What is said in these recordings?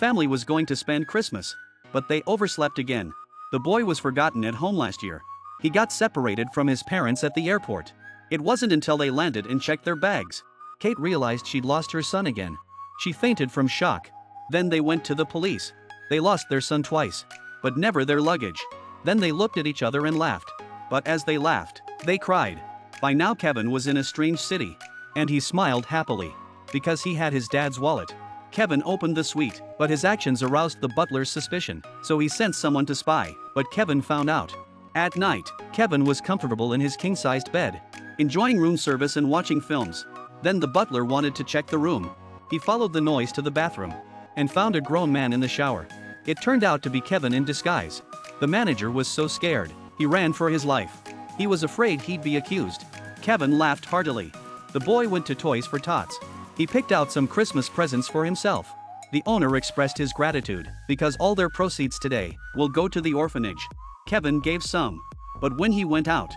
family was going to spend Christmas, but they overslept again. The boy was forgotten at home last year. He got separated from his parents at the airport. It wasn't until they landed and checked their bags. Kate realized she'd lost her son again. She fainted from shock. Then they went to the police. They lost their son twice, but never their luggage. Then they looked at each other and laughed. But as they laughed, they cried. By now Kevin was in a strange city. And he smiled happily. Because he had his dad's wallet. Kevin opened the suite, but his actions aroused the butler's suspicion, so he sent someone to spy, but Kevin found out. At night, Kevin was comfortable in his king-sized bed, enjoying room service and watching films. Then the butler wanted to check the room. He followed the noise to the bathroom and found a grown man in the shower. It turned out to be Kevin in disguise. The manager was so scared, he ran for his life. He was afraid he'd be accused. Kevin laughed heartily. The boy went to Toys for Tots. He picked out some Christmas presents for himself. The owner expressed his gratitude, because all their proceeds today will go to the orphanage. Kevin gave some. But when he went out,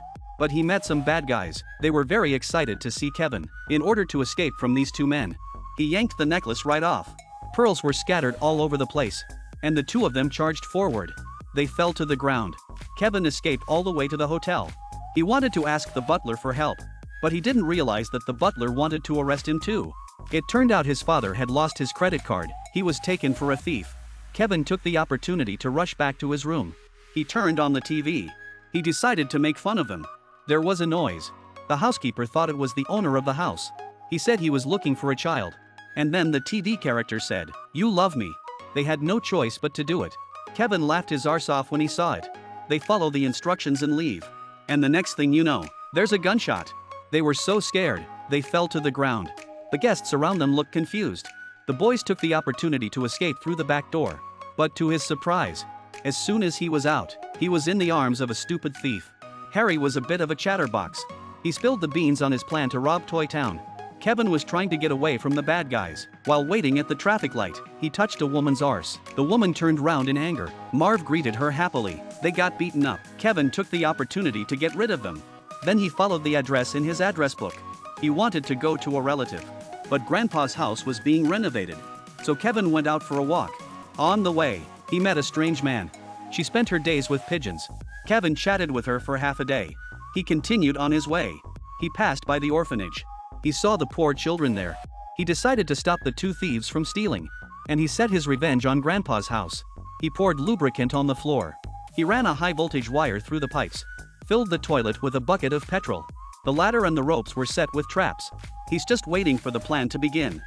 he met some bad guys. They were very excited to see Kevin. In order to escape from these two men, he yanked the necklace right off. Pearls were scattered all over the place, and the two of them charged forward. They fell to the ground. Kevin escaped all the way to the hotel. He wanted to ask the butler for help, but he didn't realize that the butler wanted to arrest him too. It turned out his father had lost his credit card. He was taken for a thief. Kevin took the opportunity to rush back to his room. He turned on the TV. He decided to make fun of them. There was a noise. The housekeeper thought it was the owner of the house. He said he was looking for a child. And then the TV character said, "You love me." They had no choice but to do it. Kevin laughed his arse off when he saw it. They follow the instructions and leave. And the next thing you know, there's a gunshot. They were so scared, they fell to the ground. The guests around them looked confused. The boys took the opportunity to escape through the back door. But to his surprise, as soon as he was out, he was in the arms of a stupid thief. Harry was a bit of a chatterbox. He spilled the beans on his plan to rob Toy Town. Kevin was trying to get away from the bad guys. While waiting at the traffic light, he touched a woman's arse. The woman turned round in anger. Marv greeted her happily. They got beaten up. Kevin took the opportunity to get rid of them. Then he followed the address in his address book. He wanted to go to a relative. But Grandpa's house was being renovated. So Kevin went out for a walk. On the way, he met a strange man. She spent her days with pigeons. Kevin chatted with her for half a day. He continued on his way. He passed by the orphanage. He saw the poor children there. He decided to stop the two thieves from stealing. And he set his revenge on Grandpa's house. He poured lubricant on the floor. He ran a high-voltage wire through the pipes. Filled the toilet with a bucket of petrol. The ladder and the ropes were set with traps. He's just waiting for the plan to begin.